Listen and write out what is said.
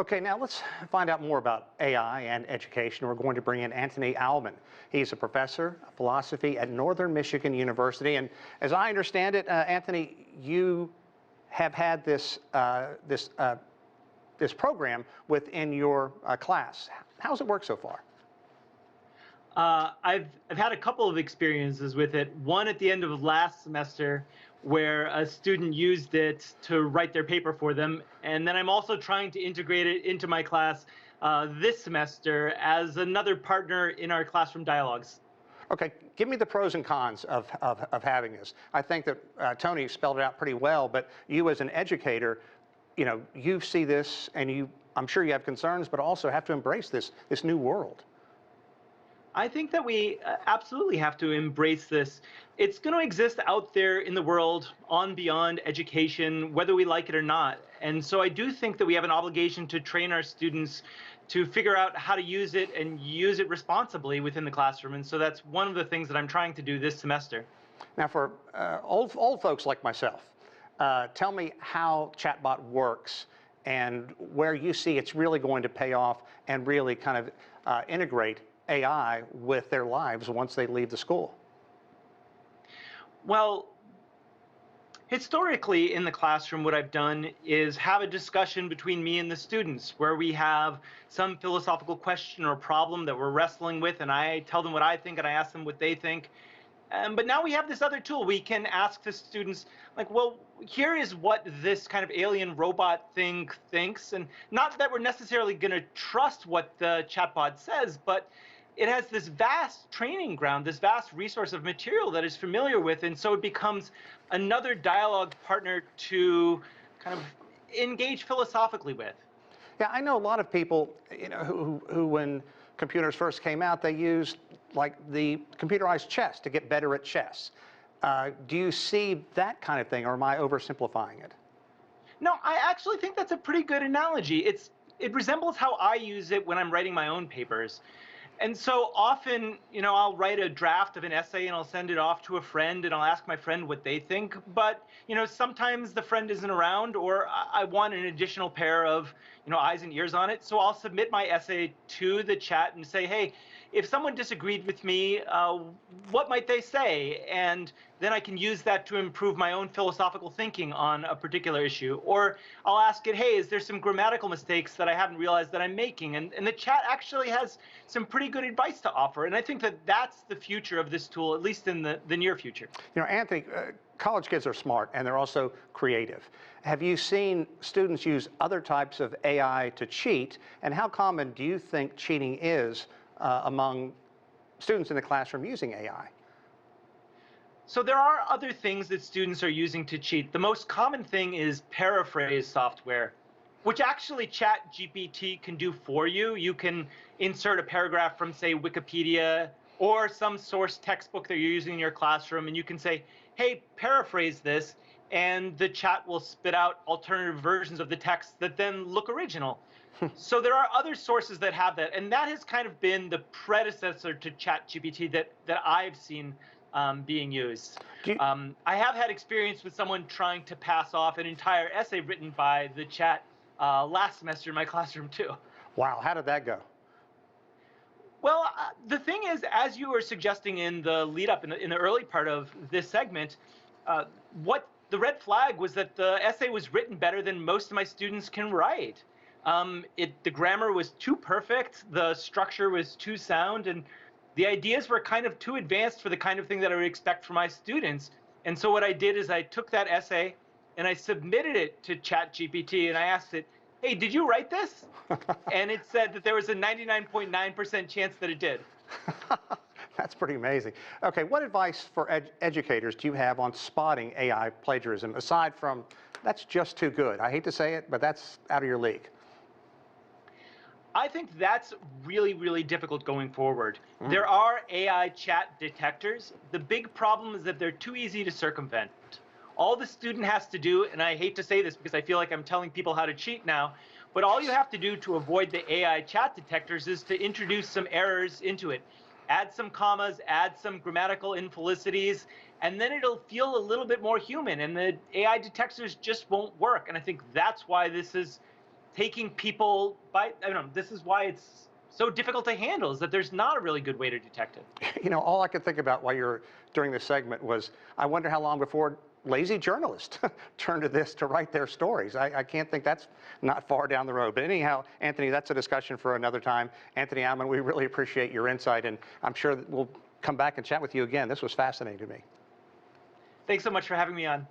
Okay, now let's find out more about AI and education. We're going to bring in Antony Aumann. He's a professor of philosophy at Northern Michigan University. And as I understand it, Antony, you have had this program within your class. How's it work so far? I've had a couple of experiences with it. One at the end of last semester, where a student used it to write their paper for them, and then I'm also trying to integrate it into my class this semester as another partner in our classroom dialogues. Okay, give me the pros and cons of having this. I think that Tony spelled it out pretty well, but you as an educator, you see this and I'm sure you have concerns, but also have to embrace this new world. I think that we absolutely have to embrace this. It's going to exist out there in the world, on beyond education, whether we like it or not. And so I do think that we have an obligation to train our students to figure out how to use it and use it responsibly within the classroom. And so that's one of the things that I'm trying to do this semester. Now, for old folks like myself, tell me how Chatbot works and where you see it's really going to pay off and really kind of integrate AI with their lives once they leave the school. Well, historically in the classroom, what I've done is have a discussion between me and the students where we have some philosophical question or problem that we're wrestling with, and I tell them what I think and I ask them what they think. But now we have this other tool. We can ask the students, like, well, here is what this kind of alien robot thing thinks. And not that we're necessarily going to trust what the chatbot says, but it has this vast training ground, this vast resource of material that it's familiar with. And so it becomes another dialogue partner to kind of engage philosophically with. Yeah, I know a lot of people, who when computers first came out, they used like the computerized chess to get better at chess. Do you see that kind of thing, or am I oversimplifying it? No, I actually think that's a pretty good analogy. It resembles how I use it when I'm writing my own papers. And so often, I'll write a draft of an essay and I'll send it off to a friend and I'll ask my friend what they think. But, sometimes the friend isn't around, or I want an additional pair of, eyes and ears on it. So I'll submit my essay to the chat and say, hey, if someone disagreed with me, what might they say? And then I can use that to improve my own philosophical thinking on a particular issue. Or I'll ask it, hey, is there some grammatical mistakes that I haven't realized that I'm making? And the chat actually has some pretty good advice to offer. And I think that that's the future of this tool, at least in the near future. Anthony, college kids are smart and they're also creative. Have you seen students use other types of AI to cheat? And how common do you think cheating is among students in the classroom using AI? So there are other things that students are using to cheat. The most common thing is paraphrase software, which actually ChatGPT can do for you. You can insert a paragraph from, say, Wikipedia or some source textbook that you're using in your classroom, and you can say, hey, paraphrase this, and the chat will spit out alternative versions of the text that then look original. So there are other sources that have that, and that has kind of been the predecessor to ChatGPT that I've seen being used. I have had experience with someone trying to pass off an entire essay written by the chat last semester in my classroom too. Wow, how did that go? Well, the thing is, as you were suggesting in the lead up in the early part of this segment, what the red flag was that the essay was written better than most of my students can write. The grammar was too perfect, the structure was too sound, and the ideas were kind of too advanced for the kind of thing that I would expect from my students. And so what I did is I took that essay and I submitted it to ChatGPT and I asked it, hey, did you write this? And it said that there was a 99.9% chance that it did. That's pretty amazing. Okay, what advice for educators do you have on spotting AI plagiarism, aside from that's just too good? I hate to say it, but that's out of your league. I think that's really, really difficult going forward. There are AI chat detectors. The big problem is that they're too easy to circumvent. All the student has to do, and I hate to say this because I feel like I'm telling people how to cheat now, but all you have to do to avoid the AI chat detectors is to introduce some errors into it. Add some commas, add some grammatical infelicities, and then it'll feel a little bit more human, and the AI detectors just won't work. And I think that's why this is taking people by, I don't know, this is why it's so difficult to handle, is that there's not a really good way to detect it. You know, all I could think about while you were during this segment was, I wonder how long before lazy journalists turn to this to write their stories. I can't think that's not far down the road. But anyhow, Anthony, that's a discussion for another time. Antony Aumann, we really appreciate your insight, and I'm sure that we'll come back and chat with you again. This was fascinating to me. Thanks so much for having me on.